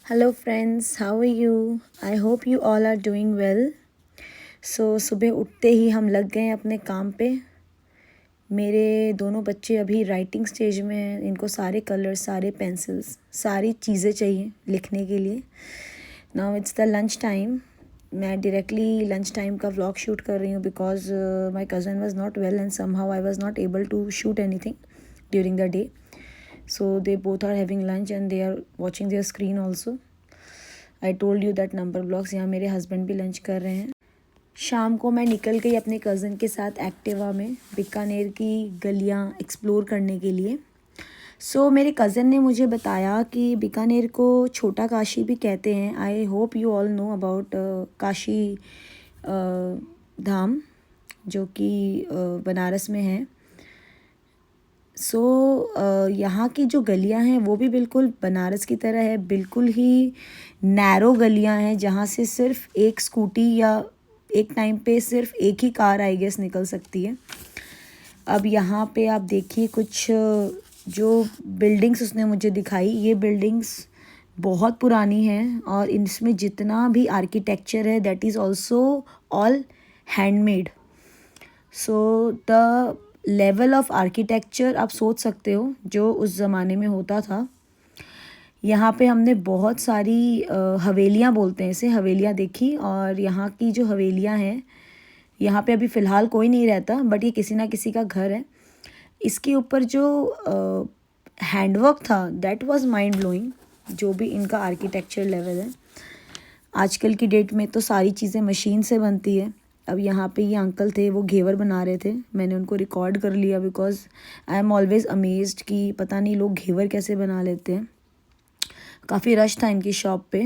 Hello friends, how are you? I hope you all are doing well. सुबह उठते ही हम लग गए अपने काम पे। मेरे दोनों बच्चे अभी राइटिंग स्टेज में हैं। इनको सारे कलर्स, सारे पेंसिल्स, सारी चीज़ें चाहिए लिखने के लिए। Now it's the lunch time. मैं डायरेक्टली लंच टाइम का व्लॉग शूट कर रही हूँ because my cousin was not well and somehow I was not able to shoot anything during the day. So they both are having lunch and they are watching their screen also. I told you that number blocks. यहाँ मेरे husband भी lunch कर रहे हैं. शाम को मैं निकल गई अपने कज़न के साथ एक्टिवा में बीकानेर की गलियाँ एक्सप्लोर करने के लिए. मेरे कज़न ने मुझे बताया कि बीकानेर को छोटा काशी भी कहते हैं. I hope you all know about Kashi Dham जो कि बनारस में है. यहाँ की जो गलियाँ हैं वो भी बिल्कुल बनारस की तरह है. बिल्कुल ही नैरो गलियाँ हैं जहाँ से सिर्फ एक स्कूटी या एक टाइम पे सिर्फ एक ही कार आई गेस निकल सकती है. अब यहाँ पे आप देखिए कुछ जो बिल्डिंग्स उसने मुझे दिखाई, ये बिल्डिंग्स बहुत पुरानी हैं और इसमें जितना भी आर्किटेक्चर है that is also all handmade. The level of architecture आप सोच सकते हो जो उस ज़माने में होता था. यहाँ पे हमने बहुत सारी हवेलियाँ बोलते हैं इसे, हवेलियाँ देखी. और यहाँ की जो हवेलियाँ हैं, यहाँ पे अभी फ़िलहाल कोई नहीं रहता बट ये किसी ना किसी का घर है. इसके ऊपर जो हैंडवर्क था दैट वाज माइंड ब्लोइंग. जो भी इनका आर्किटेक्चर लेवल है. आजकल की डेट में तो सारी चीज़ें मशीन से बनती है. अब यहाँ पे ये अंकल थे, वो घेवर बना रहे थे. मैंने उनको रिकॉर्ड कर लिया because I am always amazed कि पता नहीं लोग घेवर कैसे बना लेते हैं. काफ़ी रश था इनकी शॉप पे.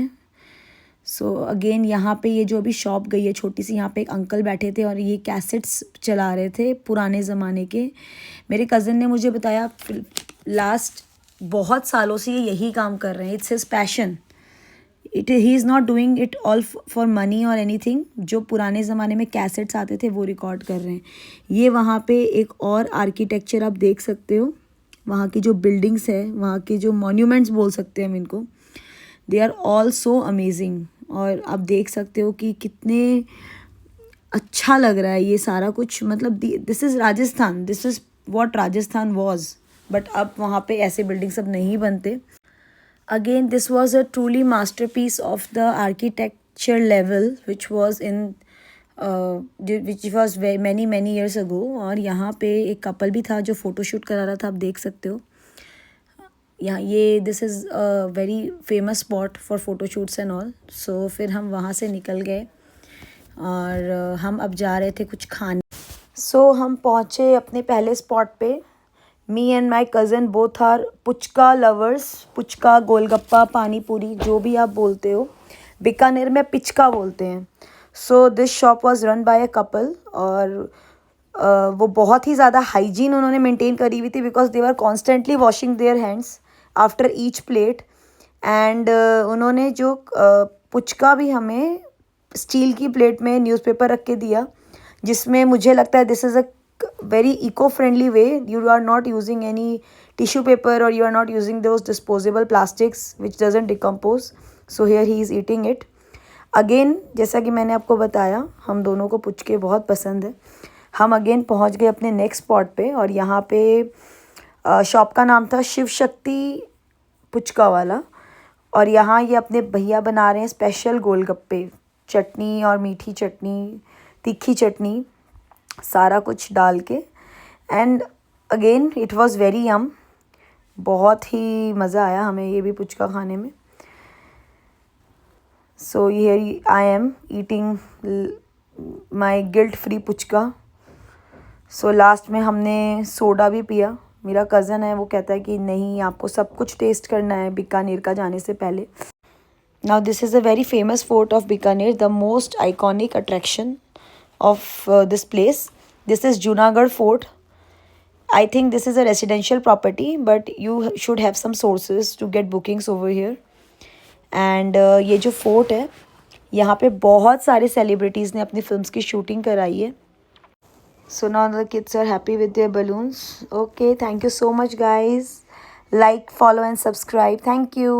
अगेन यहाँ पे ये जो अभी शॉप गई है छोटी सी, यहाँ पे एक अंकल बैठे थे और ये कैसेट्स चला रहे थे पुराने ज़माने के. मेरे कज़न ने मुझे बताया लास्ट बहुत सालों से ये यही काम कर रहे हैं. It's his passion. He is not doing it all for money और एनीथिंग. जो पुराने ज़माने में कैसेट्स आते थे वो रिकॉर्ड कर रहे हैं. ये वहाँ पे एक और आर्किटेक्चर आप देख सकते हो. वहाँ की जो बिल्डिंग्स है, वहाँ के जो मॉन्यूमेंट्स बोल सकते हैं हम इनको, they are all so amazing. और आप देख सकते हो कि कितने अच्छा लग रहा है ये सारा कुछ. मतलब this is Rajasthan, this is what Rajasthan was. But अब वहाँ पे ऐसे बिल्डिंग्स अब नहीं बनते. Again, this was a truly masterpiece of the architecture level which was many years ago. और यहाँ पे एक कपल भी था जो फ़ोटोशूट करा रहा था, आप देख सकते हो. यहाँ ये this is a very famous spot for photoshoots and all. फिर हम वहाँ से निकल गए और हम अब जा रहे थे कुछ खाने. हम पहुँचे अपने पहले स्पॉट पे. Me and my cousin both are puchka lovers. Puchka, golgappa, pani puri, जो भी आप बोलते हो. बीकानेर में पिचका बोलते हैं. This shop was run by a couple. और वो बहुत ही ज़्यादा हाइजीन उन्होंने मेंटेन करी हुई थी because they were constantly washing their hands after each plate. And उन्होंने जो पुचका भी हमें स्टील की प्लेट में न्यूज़पेपर रख के दिया, जिसमें मुझे लगता है this is a very eco-friendly way. You are not using any tissue paper or you are not using those disposable plastics which doesn't decompose. Here he is eating it. Again, जैसा कि मैंने आपको बताया, हम दोनों को पुचके बहुत पसंद है. हम अगेन पहुंच गए अपने नेक्स्ट स्पॉट पे और यहाँ पे शॉप का नाम था शिव शक्ति पुचका वाला. और यहाँ ये अपने भैया बना रहे हैं स्पेशल गोलगप्पे, चटनी और मीठी चटनी, तीखी चटनी, सारा कुछ डाल के. And again it was very यम. बहुत ही मज़ा आया हमें ये भी पुचका खाने में. Here I am eating my guilt free puchka. Last में हमने सोडा भी पिया. मेरा कज़न है, वो कहता है कि नहीं, आपको सब कुछ टेस्ट करना है बीकानेर का जाने से पहले. Now this is a very famous fort of Bikaner, the most iconic attraction of this place. This is Junagadh Fort. I think this is a residential property, but you should have some sources to get bookings over here. And ये जो fort है, यहाँ पे बहुत सारे celebrities ने अपनी films की शूटिंग कराई है. Now the kids are happy with their balloons. Okay, thank you so much guys. Like, follow and subscribe. Thank you.